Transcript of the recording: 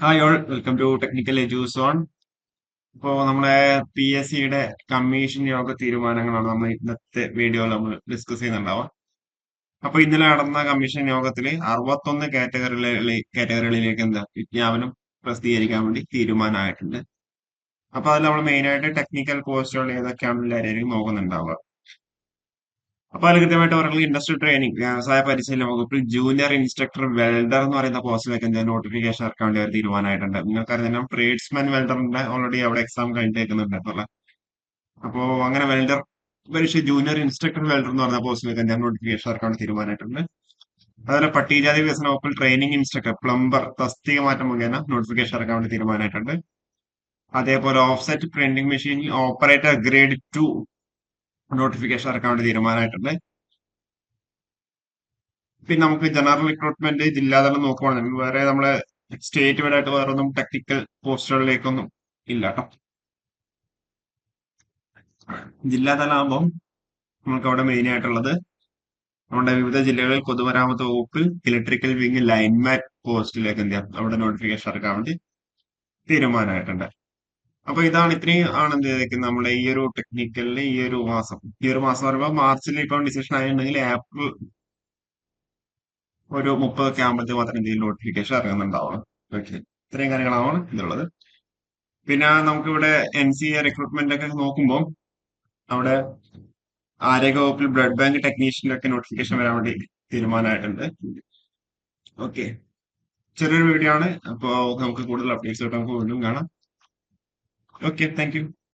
Hi all welcome to technical Eduzone. ഇപ്പോൾ നമ്മളെ PSCയുടെ commission yoga തീരുമാനങ്ങളാണ് നമ്മൾ ഇന്നത്തെ വീഡിയോയിൽ നമ്മൾ ഡിസ്കസ് ചെയ്യുന്നുണ്ടാവുക. അപ്പൊ ഇന്നലെ നടന്ന കമ്മീഷൻ യോഗത്തിൽ 61 കാറ്റഗറികളിലേക്ക് വിജ്ഞാപനം പ്രസിദ്ധീകരിക്കാൻ വേണ്ടി തീരുമാനമായിട്ടുണ്ട്. അപ്പൊ അതിൽ നമ്മൾ മെയിൻ ആയിട്ട് ടെക്നിക്കൽ പോസ്റ്റുകൾ ഏതൊക്കെയാണെന്നുള്ള ആരെയും നോക്കുന്നുണ്ടാവുക. അപ്പൊ അതിൽ കൃത്യമായിട്ട് പറയുന്നത് ഇൻഡസ്ട്രി ട്രെയിനിങ് വ്യവസായ പരിശീലന വകുപ്പിൽ ജൂനിയർ ഇൻസ്ട്രക്ടർ വെൽഡർ എന്ന് പറയുന്ന പോസ്റ്റിലേക്ക് നോട്ടിഫിക്കേഷൻ ഇറക്കാൻ വേണ്ടി ഒരു തീരുമാനമായിട്ടുണ്ട്. നിങ്ങൾക്കറിയാം ട്രേഡ്സ്മാൻ വെൽഡറിന്റെ ഓൾറെഡി അവിടെ എക്സാം കഴിഞ്ഞിട്ടേക്കുന്നുണ്ട് എന്നുള്ള. അപ്പോ അങ്ങനെ വെൽഡർ പരീക്ഷ ജൂനിയർ ഇൻസ്ട്രക്ടർ വെൽഡർ എന്ന് പറഞ്ഞ പോസ്റ്റിലേക്ക് നോട്ടിഫിക്കേഷൻ ഇറക്കാൻ തീരുമാനമായിട്ടുണ്ട്. അതുപോലെ പട്ടികജാതി വികസന വകുപ്പിൽ ട്രെയിനിങ് ഇൻസ്ട്രക്ടർ പ്ലംബർ തസ്തിക മാറ്റം മുഖേന നോട്ടിഫിക്കേഷൻ ഇറക്കാൻ വേണ്ടി തീരുമാനമായിട്ടുണ്ട്. അതേപോലെ ഓഫ്സെറ്റ് പ്രിന്റിംഗ് മെഷീനിൽ ഓപ്പറേറ്റർ ഗ്രേഡ് 2 നോട്ടിഫിക്കേഷൻ ഇറക്കാൻ വേണ്ടി തീരുമാനമായിട്ടുണ്ട്. പിന്നെ നമുക്ക് ജനറൽ റിക്രൂട്ട്മെന്റ് ജില്ലാതലം നോക്കുവാണെങ്കിൽ വേറെ നമ്മളെ സ്റ്റേറ്റ് വൈഡായിട്ട് വേറെ ഒന്നും ടെക്നിക്കൽ പോസ്റ്റുകളിലേക്കൊന്നും ഇല്ല കേട്ടോ. ജില്ലാതലം ആകുമ്പോൾ നമുക്ക് അവിടെ മെയിൻ ആയിട്ടുള്ളത് നമ്മുടെ വിവിധ ജില്ലകളിൽ പൊതുമരാമത്ത് വകുപ്പിൽ ഇലക്ട്രിക്കൽ വിങ് ലൈൻമാൻ പോസ്റ്റിലേക്ക് അവിടെ നോട്ടിഫിക്കേഷൻ ഇറക്കാൻ വേണ്ടി തീരുമാനമായിട്ടുണ്ട്. അപ്പൊ ഇതാണ് ഇത്രയും ആണ് നമ്മുടെ ഈ ഒരു ടെക്നിക്കലിന് ഈ ഒരു മാസം പറയുമ്പോൾ മാർച്ചിൽ ഇപ്പം ഡിസിഷൻ ആയിട്ടുണ്ടെങ്കിൽ ഏപ്രിൽ ഒരു 30 ആകുമ്പോഴത്തേക്ക് മാത്രം എന്തെങ്കിലും നോട്ടിഫിക്കേഷൻ ഇറങ്ങുന്നുണ്ടാവുള്ളൂ. ഓക്കെ, ഇത്രയും കാര്യങ്ങളാണ് ഇതുള്ളത്. പിന്നെ നമുക്കിവിടെ NCA റിക്രൂട്ട്മെന്റ് ഒക്കെ നോക്കുമ്പോൾ അവിടെ ആരോഗ്യ വകുപ്പിൽ ബ്ലഡ് ബാങ്ക് ടെക്നീഷ്യന്റെ ഒക്കെ നോട്ടിഫിക്കേഷൻ വരാൻ വേണ്ടി തീരുമാനമായിട്ടുണ്ട്. ഓക്കെ, ചെറിയൊരു വീഡിയോ ആണ്. അപ്പോൾ നമുക്ക് കൂടുതൽ അപ്ഡേറ്റ്സ് ആയിട്ട് നമുക്ക് വീണ്ടും കാണാം. Okay, thank you.